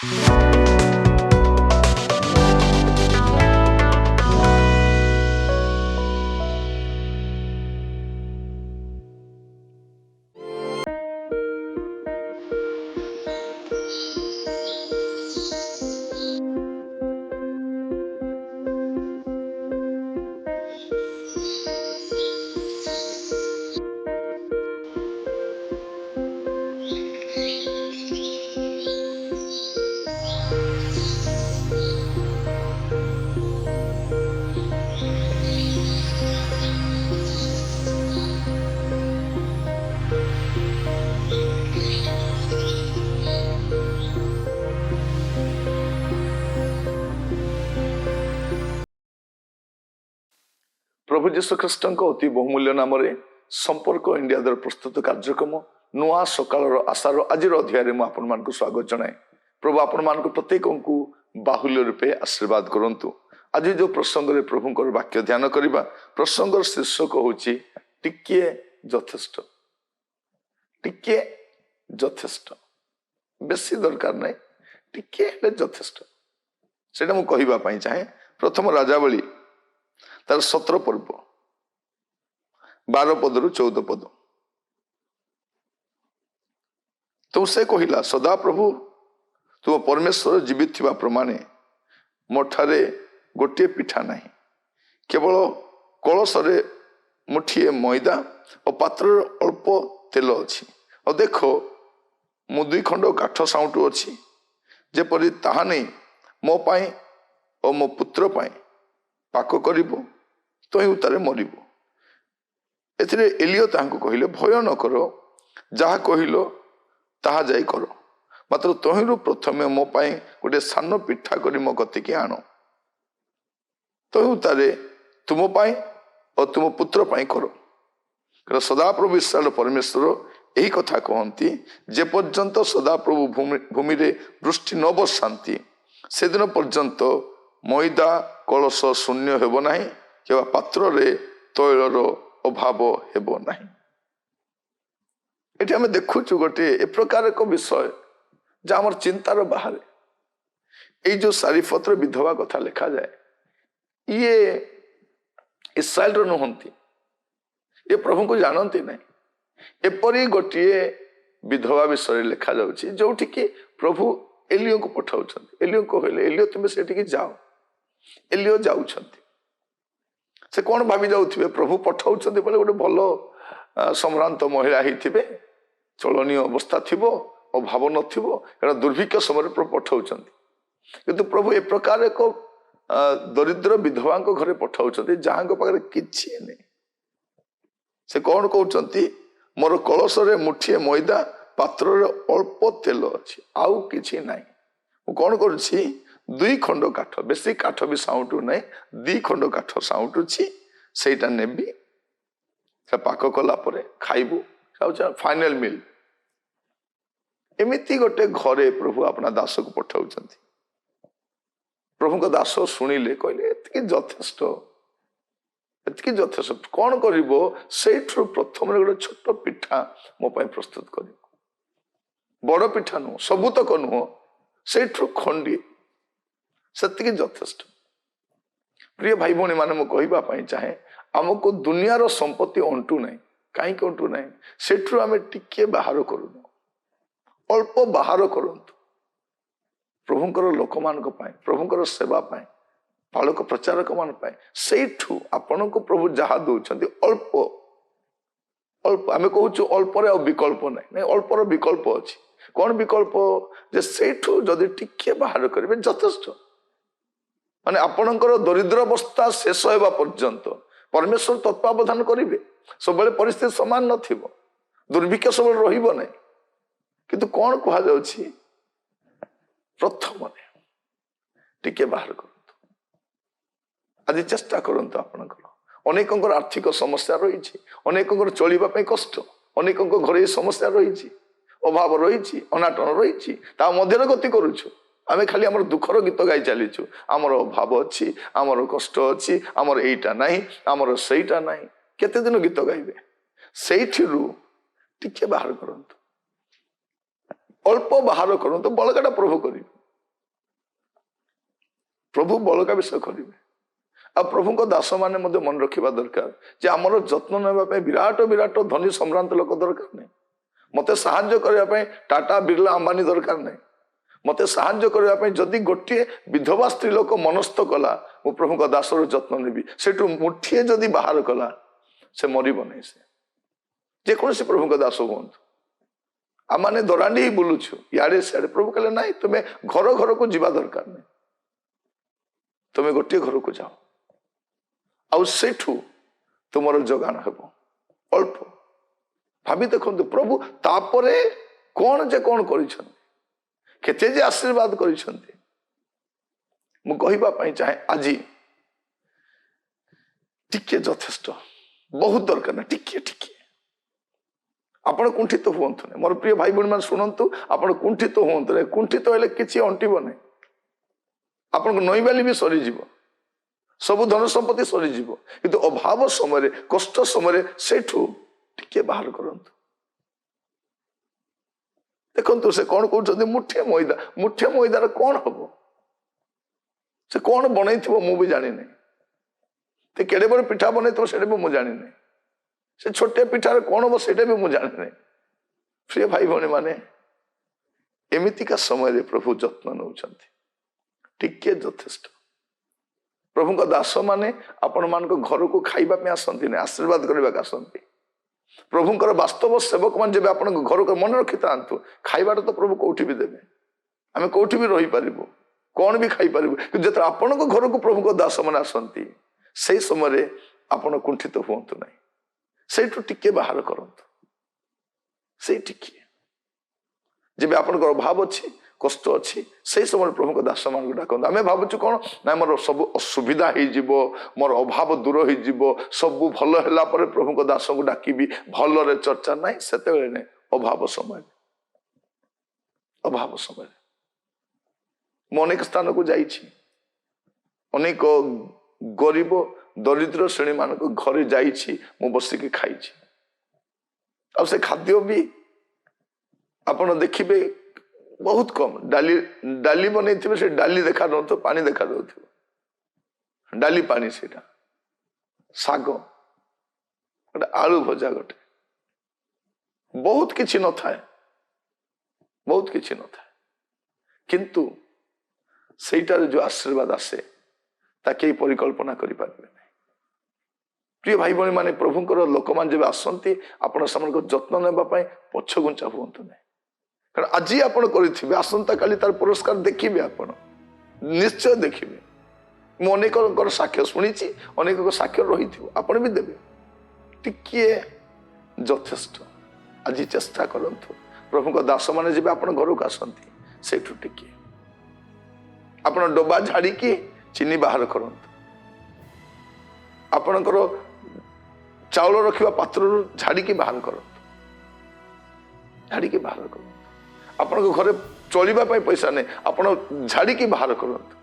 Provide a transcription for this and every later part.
प्रभु जीशु ख्रीष्ट अति बहुमूल्य नाम संपर्क इंडिया द्वारा प्रस्तुत कार्यक्रम नुआ सकाल आशार आज अध्याय में स्वागत जनाए। प्रभु आपण प्रत्येक को बाहुल्य रूपे आशीर्वाद करंतु। आज जो प्रसंग में प्रभुंकर वाक्य ध्यान करवा प्रसंग शीर्षक हूँ टिके यथेष्ट। टिके यथेष्ट बेसी दरकार नहीं, टिके यथेष्ट से कहवाई चाहे। प्रथम राजावली तार 17 पर्व 12 पद रु 14 पद। तो से कहला सदा प्रभु तुम परमेश्वर जीवित थिबा प्रमाणे मोठारे गोटे पिठा नहीं, केवल कलशरे मुठिए मैदा और पात्र अल्प तेल अच्छी। और देखो मु 2 खंड काठ साउंटू अच्छी, जेपरी ताहा नहीं मो पाई और मो पुत्र पाई पाक करिबो तो ही उतारे मरिबो। एथिरे एलियो ताहांको कहिले भय न करो, जहा कहिलो ताहा जाई करो, मात्र तहिरु प्रथमे मो पाई गोटे सान पिठा करी मो कतिकी आनो, तो ही उतारे तुम पाई और तुम पुत्र पाई करो। सदाप्रभु इस्राएल परमेश्वर यही कथा कहती, जे पर्यंत सदाप्रभु भूमि रे वृष्टि न बसाती से दिन पर्यंत मैदा कलश शून्य हेब नहीं, कि पात्र रे तैलर अभाव हेब नहीं। ये आम देखुचु गोटे ए प्रकार एक विषय जहाँ आम चिंतार बाहर। ये जो सारीफत्र विधवा कथा लिखा जाए, ये इस्राएल नुहति, ये प्रभु को जानती नहीं। एपरी गोटे विधवा विषय लिखा जाउछि जोठी कि प्रभु एलियो को पठाउछन। एलियो कहले एलियो तुम सेठी जाओ। एलियो जाउछंती। से कौन भावी जाउथिबे प्रभु पठाउछंती बोले गोटे भल सम्रांत महिला हिथिबे, चलनीय अवस्था थिबो, अभाव नथिबो, कारण दुर्भिक्ष समय प्रभु पठाउछंती। किंतु प्रभु ए प्रकार एक दरिद्र विधवा घरे पठाउछंती जहां पाखरे किछि नै। से कौन कहउछंती मोर कलशरे मुठिए मैदा पात्र अल्प तेल अच्छी, आउ किछि नाही। मु कौन करुछि 2 खंड काठ, बेसी काठ भी साउंटू नहीं, 2 खंड काठ साउंटुछि, सेटा नेबी से पाक कला परे खाइबु, फाइनल मिल। एमिति गोटे घरे प्रभु अपना दास को पठाउछंती। प्रभु को दास शुणिले कहले एतिकी यथेष्ट, एतिकी यथेष्ट। कौन करिवो सेठु प्रथम गोटे छोट पिठा मो पई प्रस्तुत करिवो। बड़ पिठा नुह, सबुतक नुह, सेठु खंडी सेतिकी यथेष्ट। प्रिय भाई भौणी माने मु कहवाई चाहे, आमको दुनियार संपत्ति अंटू नहीं। कहीं अंटू नहीं, सेठु आमे टिके बाहर करूनु, अल्प बाहर करंतु। प्रभुंकर लोक मानक पाए, प्रभुंकर सेवा पाए, पालक प्रचारक मान पाए, सेठु आपण को प्रभु जहा दउछंती अल्प अल्प। आमे कहूछु अल्प रे विकल्प नहीं, अल्पर विकल्प अछि। कौन विकल्प? जे सेठु जदि टिके बाहर करिवे यथेष्ट। माने आपणकर दरिद्र अवस्था शेष होगा पर्यंत परमेश्वर तत्वावधान करेंगे। सब परिस्थिति समान नथिबो, दुर्भिक्ष सब रहिबो नहीं। किंतु कौन कहा जाउछि प्रथम टिके बाहर करंतु। आज चेष्टा करंतु आपणकर। अनेकंकर आर्थिक समस्या रही, अनेकंकर चलिबा पई कष्ट, अनेकंकर घरे समस्या रही, अभाव रही, अनाटन रही, ता मध्यरे गति करूछु। आमे खाली आमर दुखर गीत गाई चलीचु। आमर अभाव अच्छी, आमर कष्ट अच्छी, आमर एइटा नहीं, आमर सेइटा नहीं। केते दिन गीत गाइबे? सेइठिरु टिके बाहर करंतु, अल्प बाहर करंतु, बलगाटा प्रभु करिबे। प्रभु बलका विषय करेंगे आ प्रभु दास मैंने मन रखा दरकार जे आमर जत्न नापी विराट विराट धनी सम्रांत लोक दरकार नहीं मत साहाय्य करने टाटा बिरला अंबानी दरकार नहीं मत साहाय्य करने जदि गोटे विधवा स्त्री लोक मनस्थ कला मु प्रभु दासर जत्न नेबी सेठू मुठिए जदि बाहर कला से मरब नहीं से जेकोसी प्रभु दास हूँ आम मैंने दरांडी ही बुलुछु इे सियाड़े प्रभु कहले ना तुम्हें घर घर को जीवा दरकार नहीं तुम्हें गोटे घर को जाओ आठू तुम जगाण हे अल्प भाभी देखो प्रभु तापर कौन जे कौन करते जे आशीर्वाद कर चाहे आज टिके यथेष्ट बहुत दरकार ना टिके टिके आपण कुंठित हूँ मोर प्रिय भाई भाई मान शुणु आपण कुंठित हूँ कुंठित हेल्ले किसी अंटब नहीं आपन नईबाली भी सरीज सब धन संपत्ति सरीज किंतु अभाव समय कष्ट समय सेठू टिके बाहर करंतु देखंतु से कौन कहते मुठे मैदार कौन हम से कौन बनई मु भी जानी नहीं ते केड़े बड़े पिठा बनई से भी मुझे जानी नहीं से छोटे पिठार कौन हम से भी मुझे जानी नहीं प्रिय भाई भाई माने एमितिका समय प्रभु जत्न नौ टिके यथेष्ट प्रभु दास माने आपण मान घर को खाइबा पे आसंती नहीं आशीर्वाद करने आसंती प्रभुंकर वास्तव सेवक मान जब आप घर को मन रखी था खाइबाटा तो प्रभु कौटी भी देवे आम कौटी भी रही पारू कौन भी खाई पारू कि जो आपण घर को प्रभु दास मान आसंती से समय आपण कुंठित हूँ ना से टिके बाहर करंतु से टिके जब आपण अभाव अच्छी कष्ट अच्छी से समय प्रभु दास मान डाक आम भावुँ कौन ना मोर सब असुविधा हो मोर अभाव दूर हो सब भल है प्रभु दास को डाकबी भल चर्चा ना से अभाव समय अनेक स्थान को जाइए अनेक गरीब दरिद्र श्रेणी मान घरे जाइए मु बसिकी खाई से खाद्य भी आपण देखिए बहुत कम डाली डाली बन से डाली देखा दो तो पानी देखा दो डाली पानी से साग गोटे आलू भजा गोटे बहुत किसी न थाए बहुत किसी न थाए किंतु सेटार जो आशीर्वाद आसे ताकि परिकल्पना करें प्रिय भाई भाई माने प्रभुंकर लोक मान जब आसती आपण से जत्न नापी पछगुंचा हूँ नहीं कारण आज आप आसंता काली तार पुरस्कार देखिए आपण निश्चय देखिए मु अनेक साक्ष्य शुणी अनेक साक्ष्य रही आपण भी देवे टिके यथेष्ट आज चेष्टा करंतु प्रभु दास माने जब आप घर को आसती से टिके आप डबा झाड़ी चीनी बाहर करंतु आपणकर चाउल रखा पात्र झाड़ी बाहर करंतु झाड़ी बाहर करंतु आपण घरे चलवा पैसा नहीं आप झाड़ी बाहर करंतु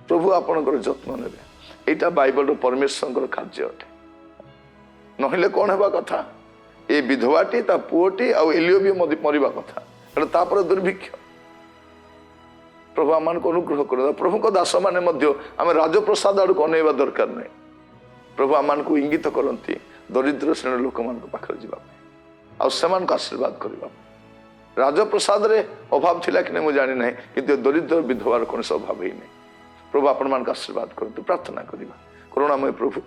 प्रभु आपणकर जत्न नेबे एटा बाइबल परमेश्वर कार्य अटे नहिले कौन हेबा कथा ए विधवाटी ता पुओटी आ एलियो भी मरिबा कथा तापर दुर्भिक्ष प्रभु आम को अनुग्रह कर प्रभु दास माने आम राजप्रसाद आड़ को अनेवा दरकार नहीं प्रभु आम को इंगित करती दरिद्र श्रेणी लोक मान पाखे जावाई से आशीर्वाद करने राजप्रसाद रे अभाव थिला कि नहीं मुझे जानी ना कि दरिद्र विधवार कौन से अभाव ही नहीं प्रभु आपण मान आशीर्वाद करतु प्रार्थना करवा करुणामय प्रभु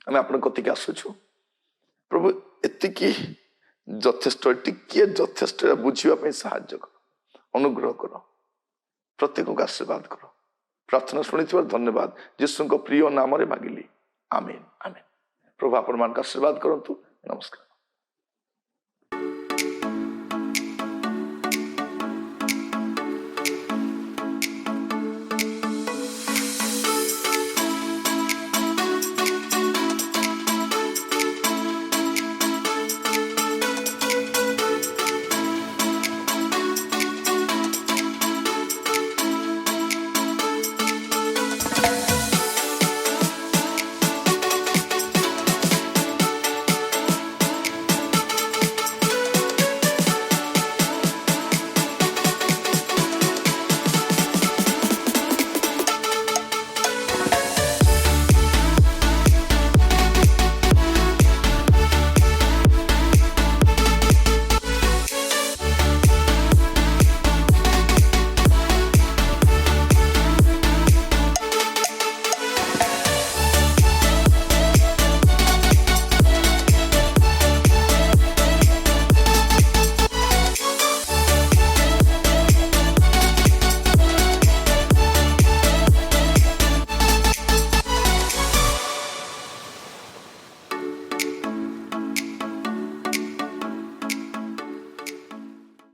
आम आप कतिक आसुचु प्रभु एतिकी यथेष्ट टिके यथेष्ट बुझापी साहाय्य कर अनुग्रह कर प्रत्येक को आशीर्वाद कर प्रार्थना शुणी धन्यवाद यीशु प्रिय नाम मागिली आमीन आमीन प्रभु आपण मान आशीर्वाद करंतु नमस्कार।